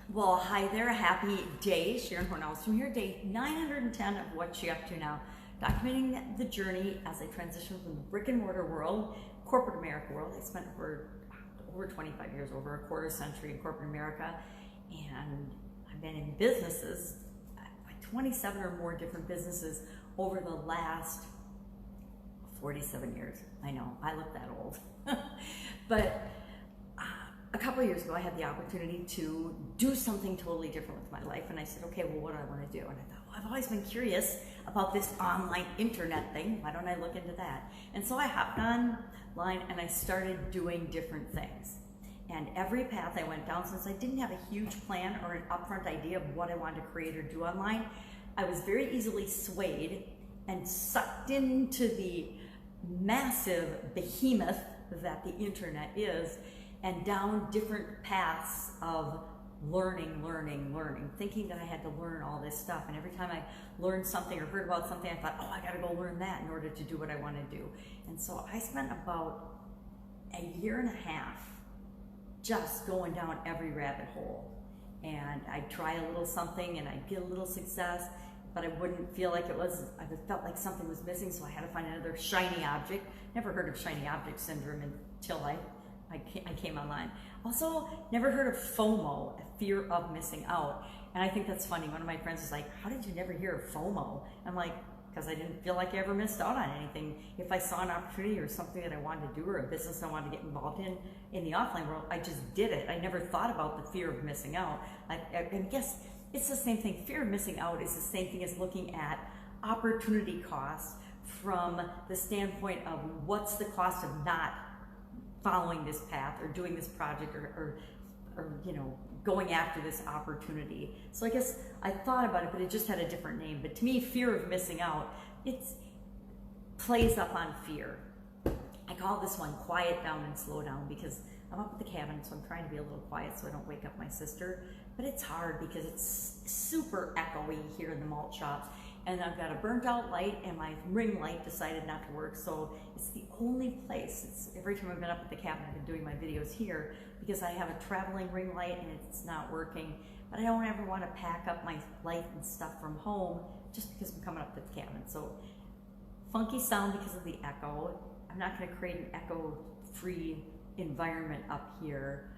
Well, hi there, happy day. Sharon Horne-Ellstrom here, day 910 of What's She Up To Now, documenting the journey as I transition from the brick and mortar world, corporate America world. I spent over 25 years, over a quarter century in corporate America, and I've been in businesses, like 27 or more different businesses over the last 47 years. I know, I look that old. But a couple of years ago, I had the opportunity to do something totally different with my life. And I said, okay, well, what do I want to do? And I thought, well, I've always been curious about this online internet thing. Why don't I look into that? And so I hopped online and I started doing different things. And every path I went down, since I didn't have a huge plan or an upfront idea of what I wanted to create or do online, I was very easily swayed and sucked into the massive behemoth that the internet is, and down different paths of learning, thinking that I had to learn all this stuff. And every time I learned something or heard about something, I thought, oh, I gotta go learn that in order to do what I want to do. And so I spent about a year and a half just going down every rabbit hole. And I'd try a little something and I'd get a little success, but I wouldn't feel like I felt like something was missing, so I had to find another shiny object. Never heard of shiny object syndrome until I came online. Also, never heard of FOMO, fear of missing out. And I think that's funny. One of my friends was like, how did you never hear of FOMO? I'm like, because I didn't feel like I ever missed out on anything. If I saw an opportunity or something that I wanted to do or a business I wanted to get involved in the offline world, I just did it. I never thought about the fear of missing out. I guess it's the same thing. Fear of missing out is the same thing as looking at opportunity costs from the standpoint of what's the cost of not following this path or doing this project or going after this opportunity. So I guess I thought about it, but it just had a different name. But to me, fear of missing out, it plays up on fear. I call this one quiet down and slow down, because I'm up at the cabin, so I'm trying to be a little quiet so I don't wake up my sister. But it's hard because it's super echoey here in the malt shop. And I've got a burnt out light, and my ring light decided not to work. So it's the only place, every time I've been up at the cabin, I've been doing my videos here, because I have a traveling ring light and it's not working. But I don't ever want to pack up my light and stuff from home just because I'm coming up to the cabin. So funky sound because of the echo. I'm not going to create an echo-free environment up here,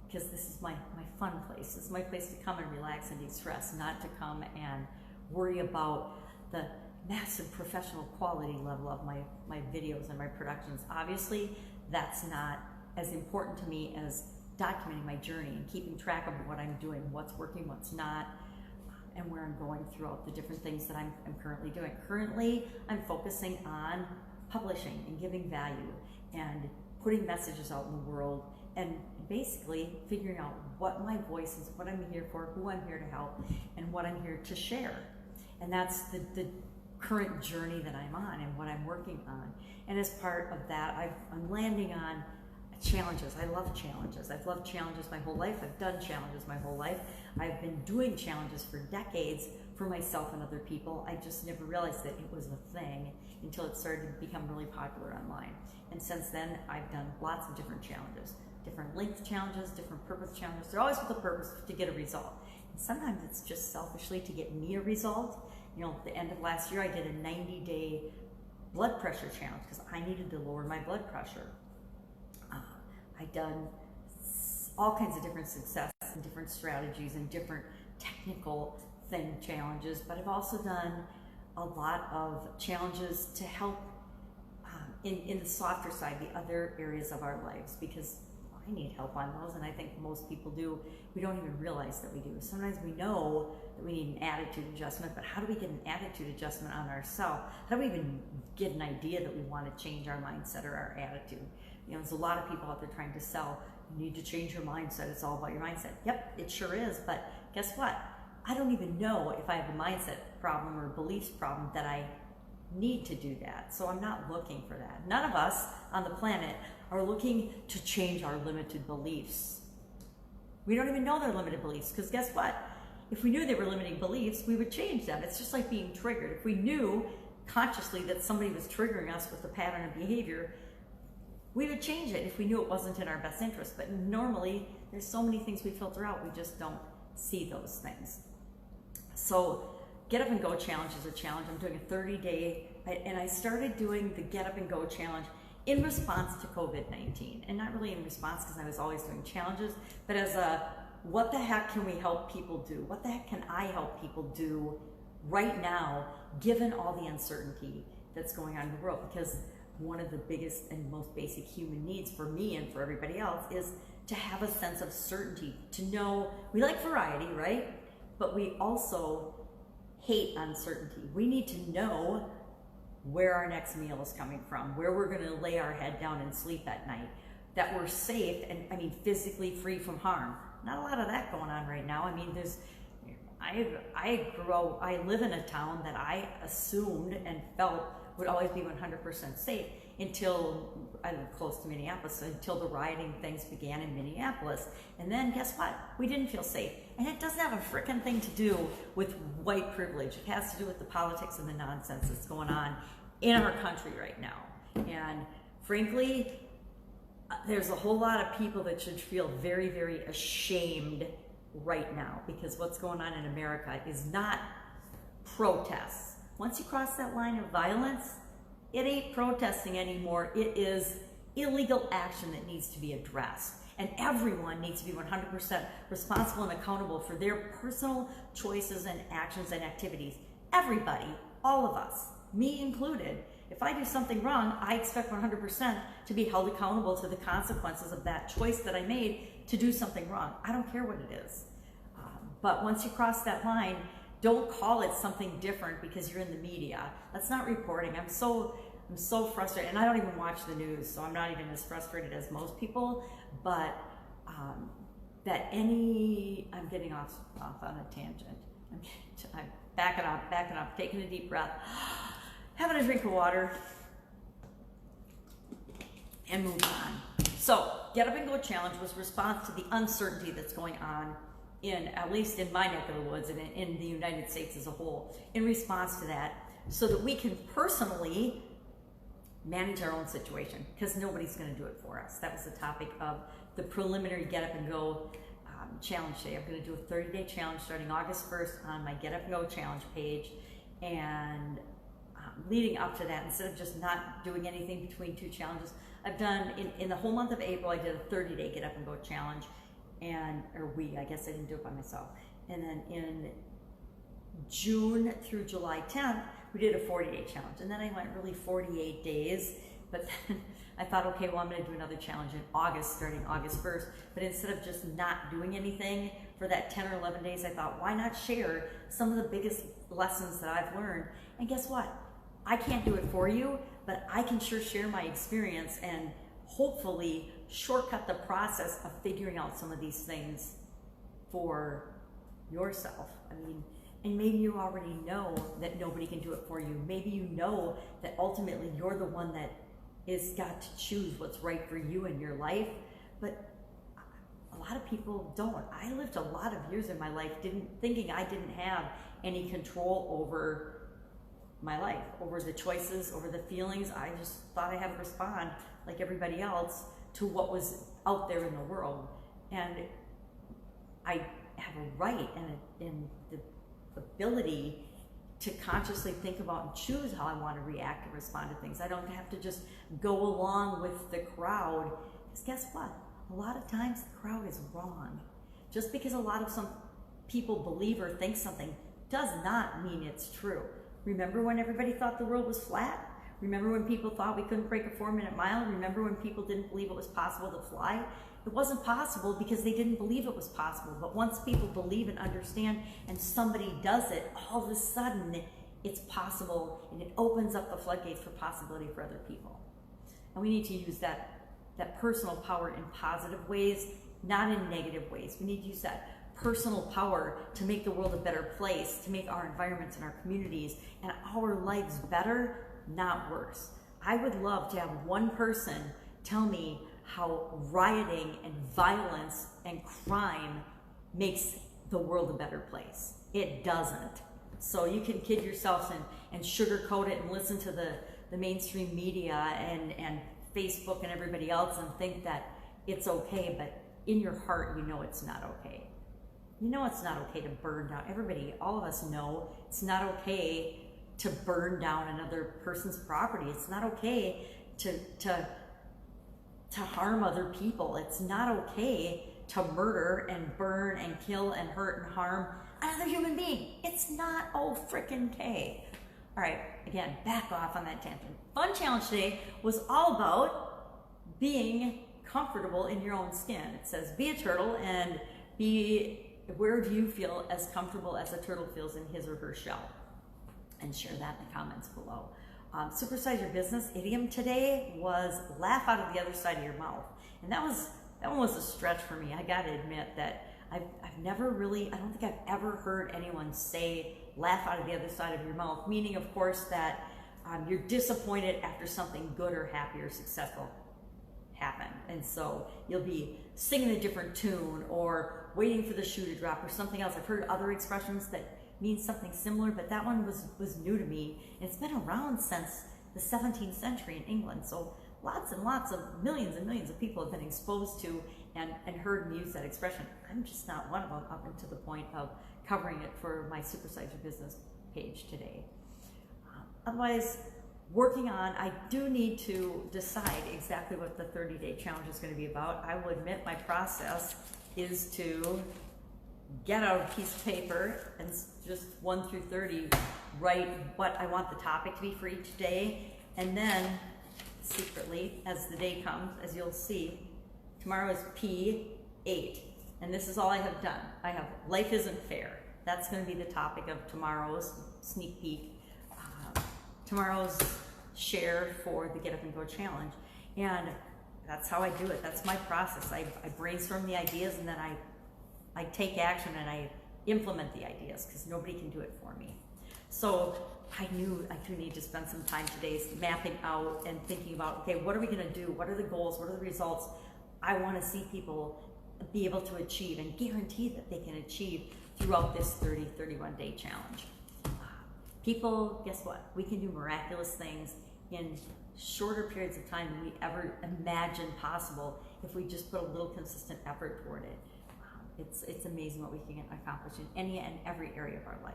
because this is my fun place. This is my place to come and relax and de-stress, not to come and worry about the massive professional quality level of my videos and my productions. Obviously, that's not as important to me as documenting my journey and keeping track of what I'm doing, what's working, what's not, and where I'm going throughout the different things that I'm currently doing. Currently, I'm focusing on publishing and giving value and putting messages out in the world, and basically figuring out what my voice is, what I'm here for, who I'm here to help, and what I'm here to share. And that's the current journey that I'm on and what I'm working on. And as part of that, I'm landing on challenges. I love challenges. I've loved challenges my whole life. I've done challenges my whole life. I've been doing challenges for decades for myself and other people. I just never realized that it was a thing until it started to become really popular online. And since then, I've done lots of different challenges, different length challenges, different purpose challenges. They're always with a purpose to get a result. And sometimes it's just selfishly to get me a result. You know, at the end of last year, I did a 90-day blood pressure challenge because I needed to lower my blood pressure. I've done all kinds of different success and different strategies and different technical challenges, but I've also done a lot of challenges to help in the softer side, the other areas of our lives, because I need help on those, and I think most people do. We don't even realize that we do. Sometimes we know that we need an attitude adjustment, but how do we get an attitude adjustment on ourselves? How do we even get an idea that we want to change our mindset or our attitude? You know, there's a lot of people out there trying to sell, you need to change your mindset, it's all about your mindset. Yep, it sure is, but guess what? I don't even know if I have a mindset problem or a beliefs problem that I need to do that. So I'm not looking for that. None of us on the planet are looking to change our limited beliefs. We don't even know they're limited beliefs, because guess what? If we knew they were limiting beliefs, we would change them. It's just like being triggered. If we knew consciously that somebody was triggering us with a pattern of behavior, we would change it if we knew it wasn't in our best interest. But normally, there's so many things we filter out, we just don't see those things. So Get Up and Go Challenge is a challenge. I'm doing a 30-day, and I started doing the Get Up and Go Challenge in response to COVID-19, and not really in response because I was always doing challenges, but as a, what the heck can we help people do? What the heck can I help people do right now, given all the uncertainty that's going on in the world? Because one of the biggest and most basic human needs for me and for everybody else is to have a sense of certainty, to know, we like variety, right? But we also hate uncertainty. We need to know where our next meal is coming from, where we're gonna lay our head down and sleep at night, that we're safe and, I mean, physically free from harm. Not a lot of that going on right now. I mean, I live in a town that I assumed and felt would always be 100% safe until, I live close to Minneapolis, until the rioting things began in Minneapolis. And then guess what? We didn't feel safe. And it doesn't have a frickin' thing to do with white privilege. It has to do with the politics and the nonsense that's going on in our country right now. And frankly, there's a whole lot of people that should feel very, very ashamed right now, because what's going on in America is not protests. Once you cross that line of violence, it ain't protesting anymore. It is illegal action that needs to be addressed. And everyone needs to be 100% responsible and accountable for their personal choices and actions and activities. Everybody, all of us, me included. If I do something wrong, I expect 100% to be held accountable to the consequences of that choice that I made to do something wrong. I don't care what it is. But once you cross that line, don't call it something different because you're in the media. That's not reporting. I'm so frustrated, and I don't even watch the news, so I'm not even as frustrated as most people. But I'm getting off on a tangent. I'm backing up, taking a deep breath, having a drink of water, and moving on. So, Get Up and Go Challenge was response to the uncertainty that's going on at least in my neck of the woods and in the United States as a whole, in response to that, so that we can personally manage our own situation, because nobody's going to do it for us. That was the topic of the preliminary Get Up and Go challenge day. I'm going to do a 30-day challenge starting August 1st on my Get Up and Go challenge page, and leading up to that, instead of just not doing anything between two challenges, I've done, in the whole month of April, I did a 30-day Get Up and Go challenge. I guess I didn't do it by myself. And then in June through July 10th, we did a 40-day challenge. And then I went really 48 days, but then I thought, okay, well, I'm gonna do another challenge in August, starting August 1st. But instead of just not doing anything for that 10 or 11 days, I thought, why not share some of the biggest lessons that I've learned? And guess what? I can't do it for you, but I can sure share my experience and hopefully shortcut the process of figuring out some of these things for yourself. I mean, and maybe you already know that nobody can do it for you. Maybe you know that ultimately you're the one that is got to choose what's right for you in your life, but a lot of people don't. I lived a lot of years in my life thinking I didn't have any control over my life, over the choices, over the feelings. I just thought I had to respond like everybody else to what was out there in the world. And I have a right and the ability to consciously think about and choose how I want to react and respond to things. I don't have to just go along with the crowd, because guess what? A lot of times the crowd is wrong. Just because a lot of some people believe or think something does not mean it's true. Remember when everybody thought the world was flat? Remember when people thought we couldn't break a 4-minute mile? Remember when people didn't believe it was possible to fly? It wasn't possible because they didn't believe it was possible. But once people believe and understand and somebody does it, all of a sudden it's possible, and it opens up the floodgates for possibility for other people. And we need to use that personal power in positive ways, not in negative ways. We need to use that personal power to make the world a better place, to make our environments and our communities and our lives better, not worse. I would love to have one person tell me how rioting and violence and crime makes the world a better place. It doesn't. So you can kid yourselves and sugarcoat it and listen to the mainstream media and Facebook and everybody else and think that it's okay, but in your heart, you know it's not okay. You know it's not okay to burn down. Everybody, all of us know it's not okay to burn down another person's property. It's not okay to harm other people. It's not okay to murder and burn and kill and hurt and harm another human being. It's not frickin' okay. All right, again, back off on that tangent. Fun challenge today was all about being comfortable in your own skin. It says be a turtle and where do you feel as comfortable as a turtle feels in his or her shell? And share that in the comments below. Supersize your business idiom today was laugh out of the other side of your mouth. And that one was a stretch for me. I gotta admit that I've never really, I don't think I've ever heard anyone say laugh out of the other side of your mouth, meaning of course that you're disappointed after something good or happy or successful happened. And so you'll be singing a different tune or waiting for the shoe to drop or something else. I've heard other expressions that mean something similar, but that one was new to me. And it's been around since the 17th century in England. So lots and lots of millions and millions of people have been exposed to and heard me use that expression. I'm just not one of them up until the point of covering it for my Supersize Your Business page today. Otherwise, working on, I do need to decide exactly what the 30-day challenge is going to be about. I will admit my process is to get out a piece of paper and just 1 through 30 write what I want the topic to be for each day, and then secretly, as the day comes, as you'll see, tomorrow is P8, and this is all I have done. I have life isn't fair. That's going to be the topic of tomorrow's sneak peek. Tomorrow's share for the Get Up and Go challenge, and that's how I do it. That's my process. I brainstorm the ideas, and then I take action and I implement the ideas because nobody can do it for me. So I knew I do need to spend some time today mapping out and thinking about, okay, what are we going to do? What are the goals? What are the results I want to see people be able to achieve and guarantee that they can achieve throughout this 31 day challenge. People, guess what? We can do miraculous things in shorter periods of time than we ever imagined possible if we just put a little consistent effort toward it. It's amazing what we can accomplish in any and every area of our life.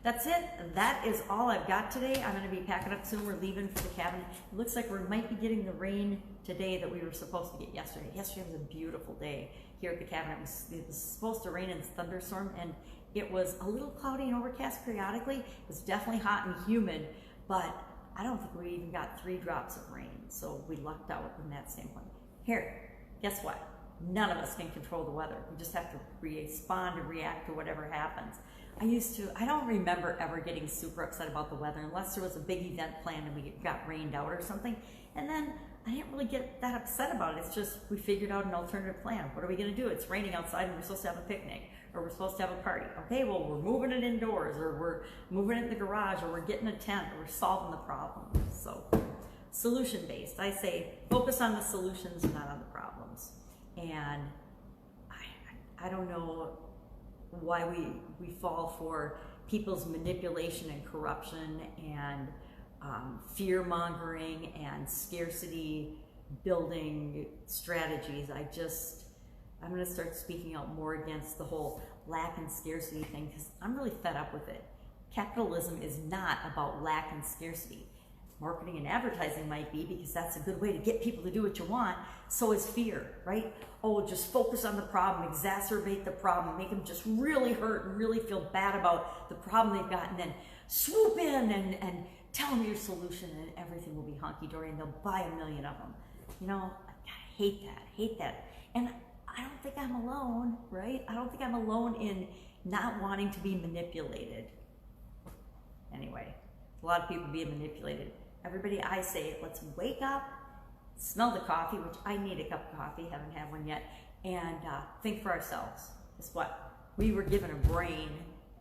That's it. That is all I've got today. I'm going to be packing up soon. We're leaving for the cabin. It looks like we might be getting the rain today that we were supposed to get yesterday. Yesterday was a beautiful day here at the cabin. It was supposed to rain and thunderstorm, and it was a little cloudy and overcast periodically. It was definitely hot and humid, but I don't think we even got 3 drops of rain, so we lucked out in that standpoint. Here, guess what? None of us can control the weather. We just have to respond and react to whatever happens. I don't remember ever getting super upset about the weather unless there was a big event planned and we got rained out or something. And then I didn't really get that upset about it. It's just we figured out an alternative plan. What are we going to do? It's raining outside and we're supposed to have a picnic, or we're supposed to have a party. Okay, well, we're moving it indoors, or we're moving it in the garage, or we're getting a tent, or we're solving the problem. So solution-based. I say focus on the solutions, not on the problems. And I don't know why we fall for people's manipulation and corruption and fear-mongering and scarcity building strategies. I'm going to start speaking out more against the whole lack and scarcity thing because I'm really fed up with it. Capitalism is not about lack and scarcity. Marketing and advertising might be, because that's a good way to get people to do what you want. So is fear, right? Oh, just focus on the problem, exacerbate the problem, make them just really hurt and really feel bad about the problem they've got, and then swoop in and tell them your solution and everything will be hunky-dory and they'll buy 1 million of them. You know, I hate that. And I don't think I'm alone, right? I don't think I'm alone in not wanting to be manipulated. Anyway, a lot of people being manipulated. Everybody, I say, let's wake up, smell the coffee, which I need a cup of coffee, haven't had one yet, and think for ourselves. Guess what? We were given a brain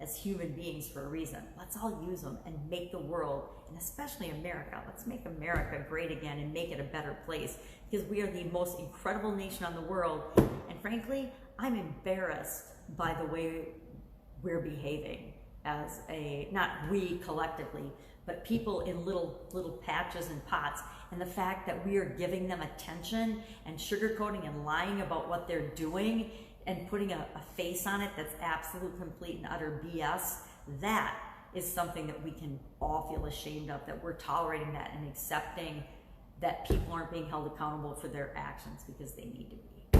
as human beings for a reason. Let's all use them and make the world, and especially America, let's make America great again and make it a better place, because we are the most incredible nation on the world, and frankly, I'm embarrassed by the way we're behaving as not we collectively, but people in little patches and pots, and the fact that we are giving them attention and sugarcoating and lying about what they're doing and putting a face on it that's absolute, complete, and utter BS, that is something that we can all feel ashamed of, that we're tolerating that and accepting that people aren't being held accountable for their actions because they need to be.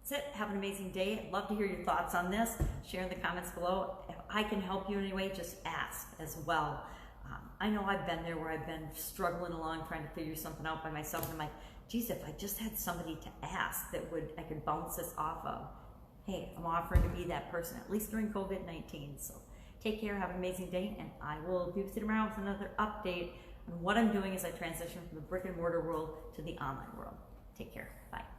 That's it. Have an amazing day. I'd love to hear your thoughts on this. Share in the comments below. If I can help you in any way, just ask as well. I know I've been there where I've been struggling along trying to figure something out by myself, and I'm like, geez, if I just had somebody to ask that I could bounce this off of. Hey, I'm offering to be that person, at least during COVID-19. So take care, have an amazing day, and I will be with you tomorrow with another update on what I'm doing as I transition from the brick and mortar world to the online world. Take care. Bye.